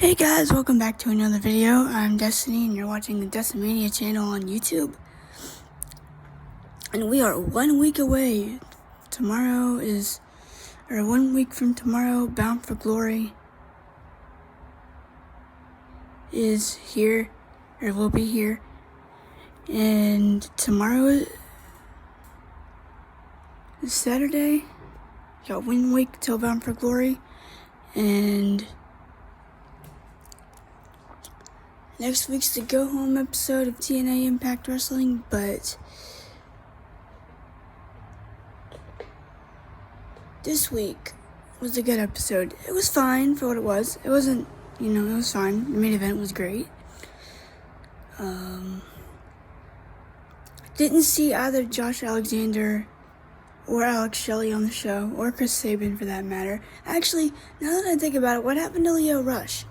Hey guys, welcome back to another video. I'm Destiny and you're watching the Decimania channel on YouTube. And we are 1 week away. 1 week from tomorrow, Bound for Glory is here, or will be here. And tomorrow is Saturday. Got 1 week till Bound for Glory. And next week's the go-home episode of TNA Impact Wrestling, but this week was a good episode. It was fine for what it was. It wasn't, it was fine. The main event was great. Didn't see either Josh Alexander or Alex Shelley on the show, or Chris Sabin for that matter. Actually, now that I think about it, what happened to Leo Rush?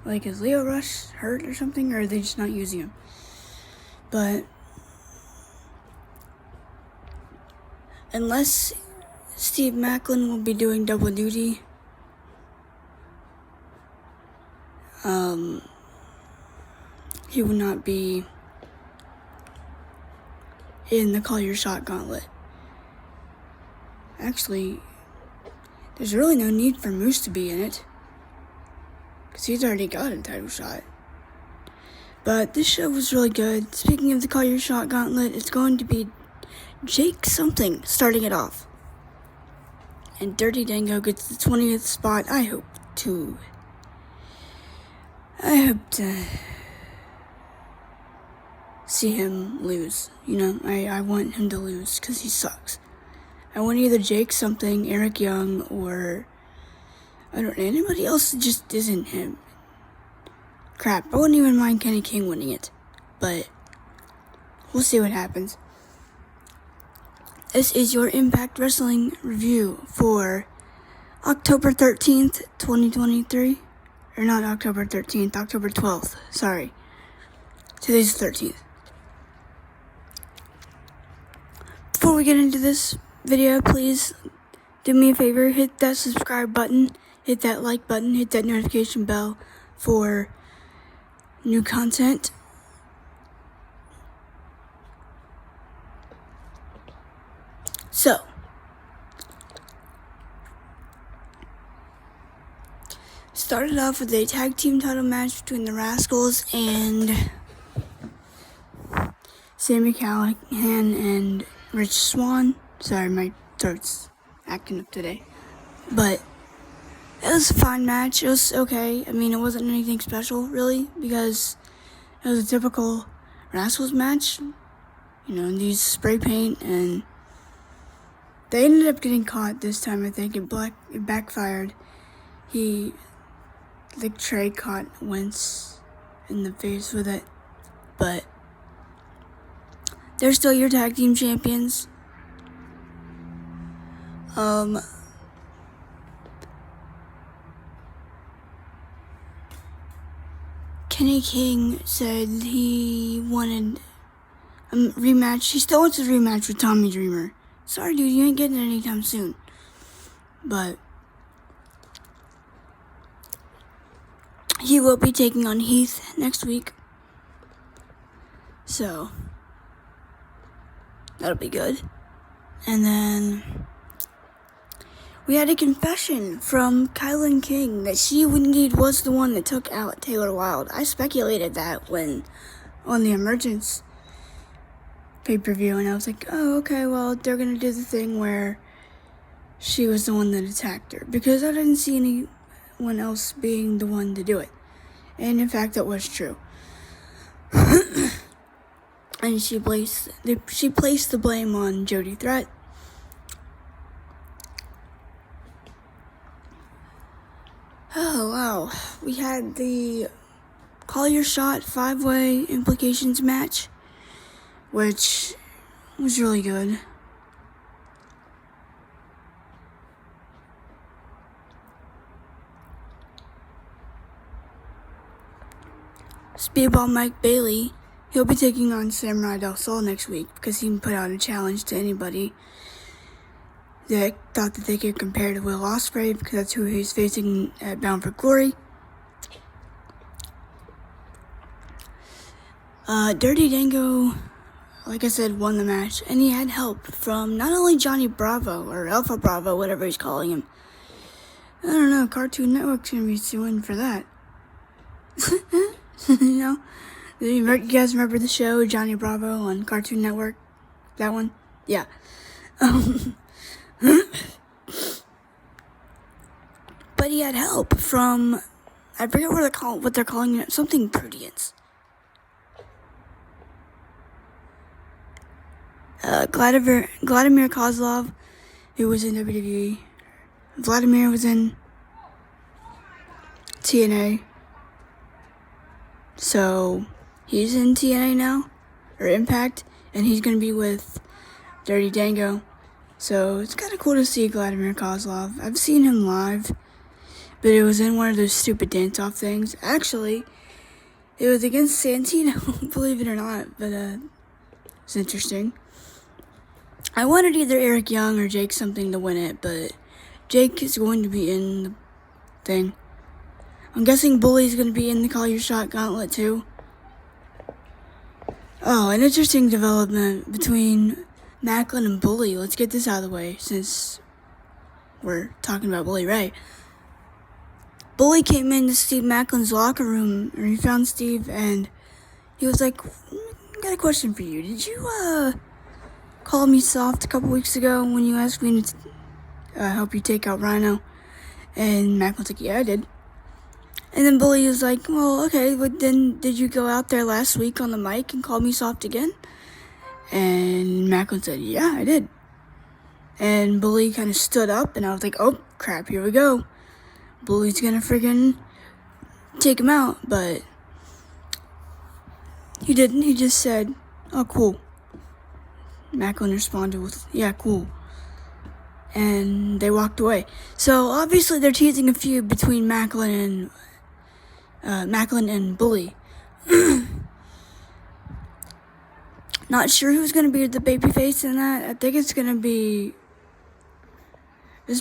Like, is Leo Rush hurt or something, or are they just not using him? But unless Steve Macklin will be doing double duty, he will not be in the Call Your Shot gauntlet. Actually, there's really no need for Moose to be in it, because he's already got a title shot. But this show was really good. Speaking of the Call Your Shot gauntlet, it's going to be Jake something starting it off. And Dirty Dango gets the 20th spot. I hope to see him lose. I want him to lose because he sucks. I want either Jake something, Eric Young, or anybody else that just isn't him. Crap, I wouldn't even mind Kenny King winning it, but we'll see what happens. This is your Impact Wrestling review for October 13th, 2023. Or not October 13th, October 12th. Sorry. Today's the 13th. Before we get into this video, please do me a favor, hit that subscribe button, hit that like button, hit that notification bell for new content. So, started off with a tag team title match between the Rascals and Sami Callihan and Rich Swann. Sorry, my throat's acting up today. But it was a fine match. It was okay. I mean, it wasn't anything special, really, because it was a typical Rascals match. These spray paint, and they ended up getting caught this time, I think. It backfired. Trey caught Wentz in the face with it. But they're still your tag team champions. Kenny King said he wanted a rematch. He still wants a rematch with Tommy Dreamer. Sorry, dude, you ain't getting it anytime soon. But he will be taking on Heath next week. So that'll be good. And then we had a confession from Kylan King that she indeed was the one that took out Taylor Wilde. I speculated that when on the Emergence pay-per-view, and I was like, oh, okay, well, they're going to do the thing where she was the one that attacked her, because I didn't see anyone else being the one to do it. And in fact, that was true. And she placed the blame on Jody Threat. Oh, wow. We had the Call Your Shot 5-way implications match, which was really good. Speedball Mike Bailey, he'll be taking on Samurai Del Sol next week because he put out a challenge to anybody that thought that they could compare to Will Ospreay, because that's who he's facing at Bound for Glory. Dirty Dango, like I said, won the match, and he had help from not only Johnny Bravo, or Alpha Bravo, whatever he's calling him. I don't know, Cartoon Network's gonna be suing for that. You know? You guys remember the show, Johnny Bravo, on Cartoon Network? That one? Yeah. But he had help from, I forget what they're calling it, something Prudence. Vladimir Kozlov, who was in WWE. Vladimir was in TNA. So, he's in TNA now, or Impact, and he's going to be with Dirty Dango. So, it's kind of cool to see Vladimir Kozlov. I've seen him live, but it was in one of those stupid dance-off things. Actually, it was against Santino, believe it or not, but it's interesting. I wanted either Eric Young or Jake something to win it, but Jake is going to be in the thing. I'm guessing Bully's going to be in the Call Your Shot gauntlet too. Oh, an interesting development between Macklin and Bully. Let's get this out of the way since we're talking about Bully Ray. Bully came into Steve Macklin's locker room, or he found Steve, and he was like, I got a question for you. Did you, call me soft a couple weeks ago when you asked me to help you take out Rhino? And Macklin's like, yeah, I did. And then Bully was like, well, okay, but then did you go out there last week on the mic and call me soft again? And Macklin said, yeah, I did. And Bully kind of stood up, and I was like, oh, crap, here we go. Bully's gonna friggin' take him out, but he didn't. He just said, oh, cool. Macklin responded with, yeah, cool. And they walked away. So, obviously, they're teasing a feud between Macklin and Bully. Not sure who's going to be the babyface in that. I think it's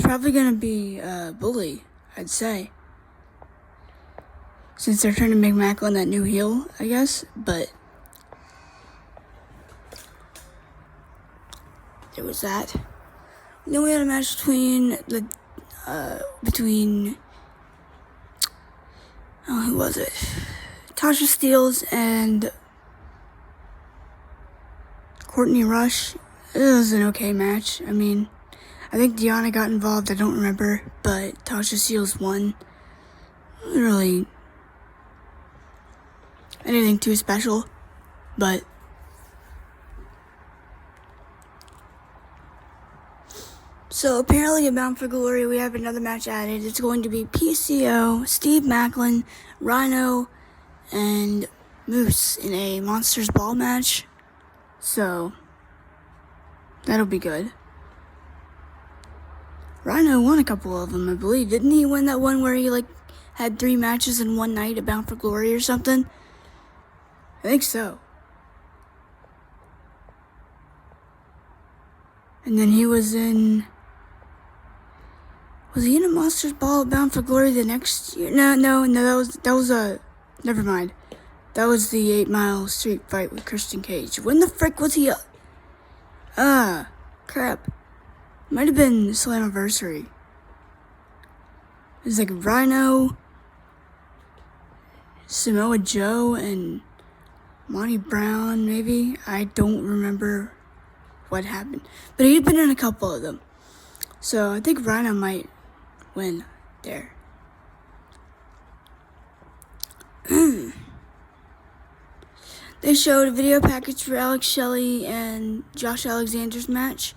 probably going to be Bully, I'd say. Since they're trying to make Macklin that new heel, I guess. But there was that. Then we had a match between who was it? Tasha Steelz and Courtney Rush. It was an okay match. I mean, I think Deanna got involved. I don't remember, but Tasha Steelz won. Not really anything too special, but so apparently at Bound for Glory we have another match added. It's going to be PCO, Steve Macklin, Rhino, and Moose in a Monsters Ball match. So that'll be good. Rhino won a couple of them, I believe. Didn't he win that one where he had 3 matches in one night at Bound for Glory or something? I think so. And then he was in a Monsters Ball Bound for Glory the next year? No, that was never mind. That was the 8 Mile Street fight with Christian Cage. When the frick was he crap. Might have been Slammiversary. It was Rhino, Samoa Joe, and Monty Brown, maybe? I don't remember what happened. But he'd been in a couple of them. So I think Rhino might win there. They showed a video package for Alex Shelley and Josh Alexander's match.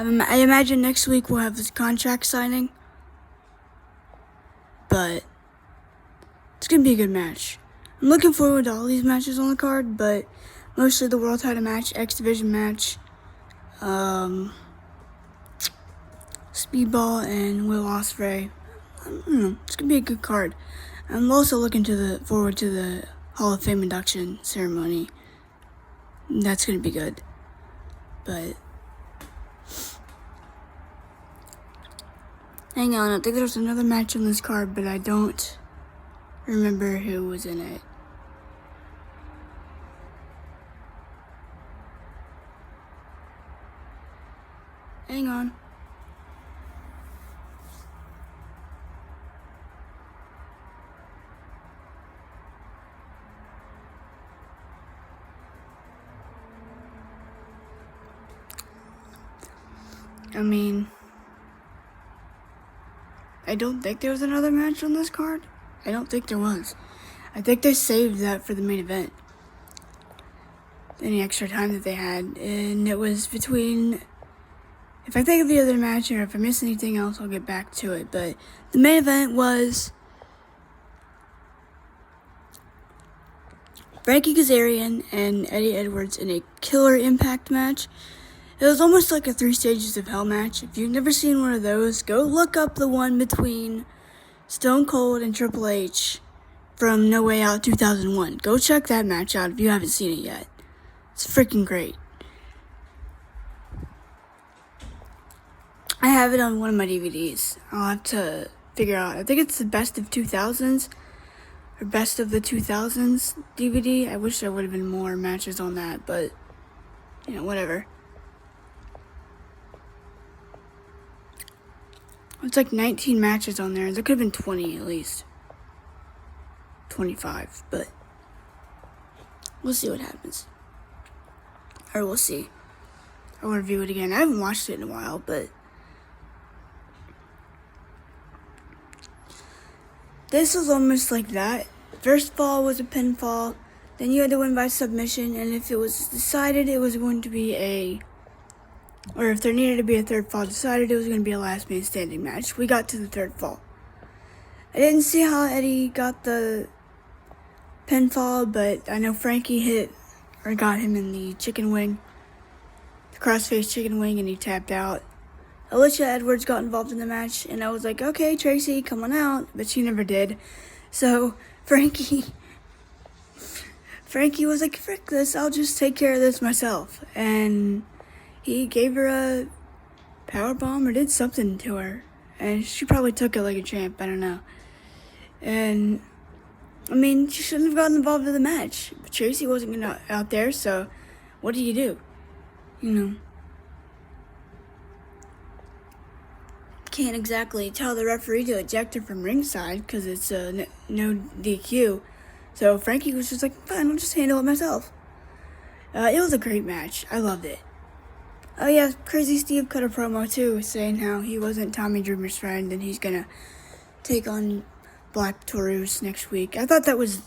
I imagine next week we'll have this contract signing. But it's going to be a good match. I'm looking forward to all these matches on the card, but mostly the World Title match, X Division match, Speedball, and Will Ospreay. I don't know, it's going to be a good card. I'm also looking forward to the Hall of Fame induction ceremony. That's going to be good. Hang on, I think there's another match on this card, but I don't remember who was in it. Hang on. I mean, I don't think there was another match on this card. I don't think there was. I think they saved that for the main event. Any extra time that they had. And it was between... If I think of the other match or if I miss anything else, I'll get back to it. But the main event was Frankie Kazarian and Eddie Edwards in a killer Impact match. It was almost like a 3 Stages of Hell match. If you've never seen one of those, go look up the one between Stone Cold and Triple H from No Way Out 2001. Go check that match out if you haven't seen it yet. It's freaking great. I have it on one of my DVDs. I'll have to figure out. I think it's the Best of 2000s or Best of the 2000s DVD. I wish there would have been more matches on that, but, you know, whatever. It's like 19 matches on there. There could have been 20 at least. 25, but we'll see what happens. Or we'll see. I'll review it again. I haven't watched it in a while, but this was almost like that. First fall was a pinfall. Then you had to win by submission, and if it was decided it was going to be or if there needed to be a third fall decided, it was going to be a last man standing match. We got to the third fall. I didn't see how Eddie got the pinfall, but I know Frankie got him in the chicken wing, the crossface chicken wing, and he tapped out. Alicia Edwards got involved in the match, and I was like, okay, Tracy, come on out, but she never did. So Frankie was like, frick this, I'll just take care of this myself. And he gave her a powerbomb or did something to her. And she probably took it like a champ, I don't know. And, I mean, she shouldn't have gotten involved in the match. But Tracy wasn't out there, so what do? You know. Can't exactly tell the referee to eject her from ringside because it's no DQ. So Frankie was just like, fine, I'll just handle it myself. It was a great match. I loved it. Oh yeah, Crazy Steve cut a promo too, saying how he wasn't Tommy Dreamer's friend and he's gonna take on Black Taurus next week. I thought that was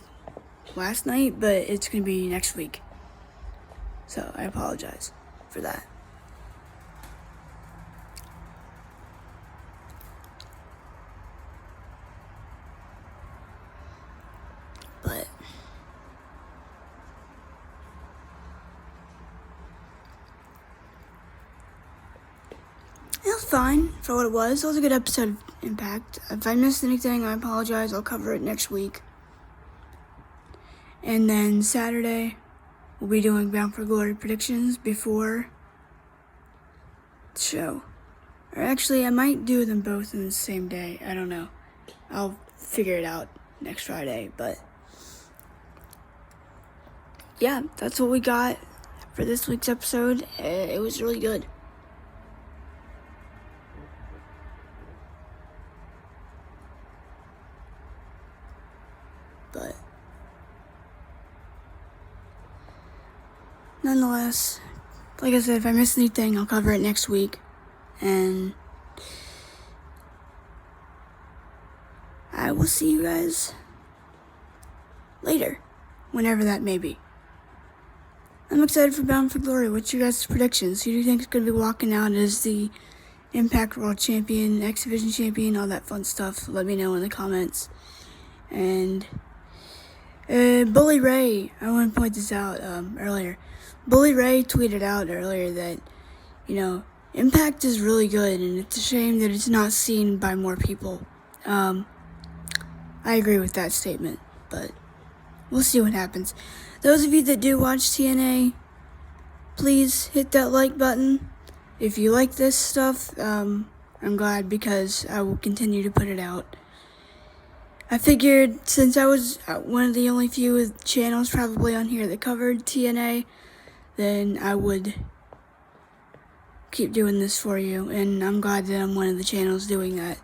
last night, but it's gonna be next week. So I apologize for that. But it was fine for what it was. It was a good episode of Impact. If I missed anything, I apologize. I'll cover it next week. And then Saturday, we'll be doing Bound for Glory predictions before the show. Or actually, I might do them both in the same day. I don't know. I'll figure it out next Friday, but yeah, that's what we got for this week's episode. It was really good. But nonetheless, like I said, if I miss anything, I'll cover it next week. And I will see you guys later, whenever that may be. I'm excited for Bound for Glory. What's your guys' predictions? Who do you think is going to be walking out as the Impact World Champion, X Division Champion, all that fun stuff? Let me know in the comments. And Bully Ray, I want to point this out earlier. Bully Ray tweeted out earlier that, Impact is really good, and it's a shame that it's not seen by more people. I agree with that statement, but we'll see what happens. Those of you that do watch TNA, please hit that like button. If you like this stuff, I'm glad because I will continue to put it out. I figured since I was one of the only few channels probably on here that covered TNA, then I would keep doing this for you, and I'm glad that I'm one of the channels doing that.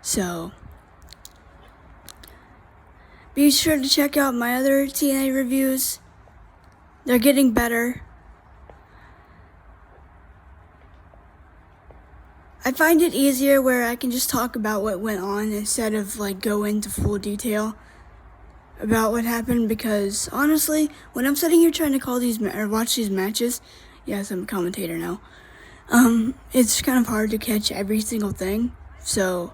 So, be sure to check out my other TNA reviews. They're getting better. I find it easier where I can just talk about what went on instead of go into full detail about what happened, because honestly, when I'm sitting here trying to call these or watch these matches, yes, I'm a commentator now. It's kind of hard to catch every single thing. So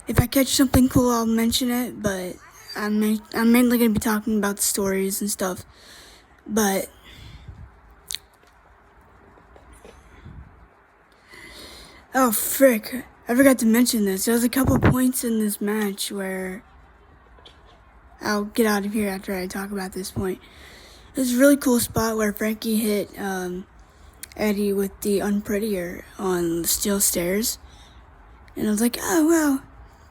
if I catch something cool, I'll mention it, but I'm mainly going to be talking about the stories and stuff. But oh frick, I forgot to mention this. There was a couple points in this match where I'll get out of here after I talk about this point. There's a really cool spot where Frankie hit Eddie with the Unprettier on the steel stairs. And I was like, oh wow,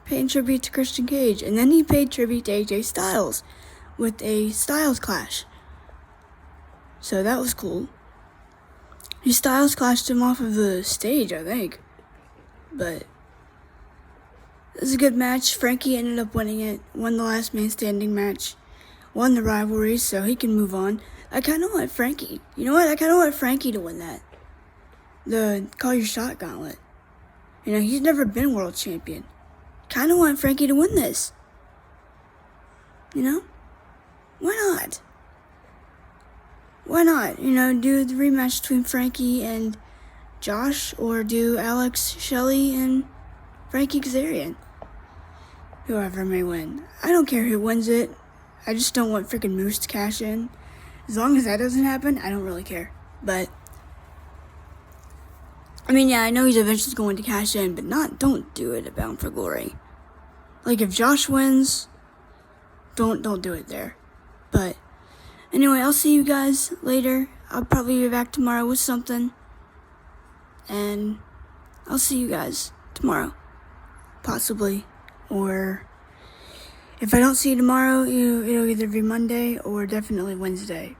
paying tribute to Christian Cage. And then he paid tribute to AJ Styles with a Styles Clash. So that was cool. He Styles clashed him off of the stage, I think. But it was a good match. Frankie ended up winning it. Won the last man standing match. Won the rivalry, so he can move on. I kind of want Frankie. You know what? I kind of want Frankie to win that. The Call Your Shot Gauntlet. You know, he's never been world champion. Kind of want Frankie to win this. You know? Why not? Why not? You know, do the rematch between Frankie and Josh, or do Alex Shelley and Frankie Kazarian. Whoever may win. I don't care who wins it. I just don't want freaking Moose to cash in. As long as that doesn't happen, I don't really care. But I mean, yeah, I know he's eventually going to cash in, but don't do it at Bound for Glory. Like, if Josh wins, don't do it there. But anyway, I'll see you guys later. I'll probably be back tomorrow with something. And I'll see you guys tomorrow. Possibly. Or if I don't see you tomorrow, it'll either be Monday or definitely Wednesday.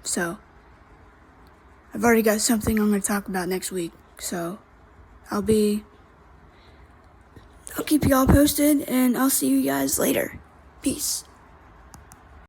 So I've already got something I'm going to talk about next week. So I'll keep you all posted, and I'll see you guys later. Peace.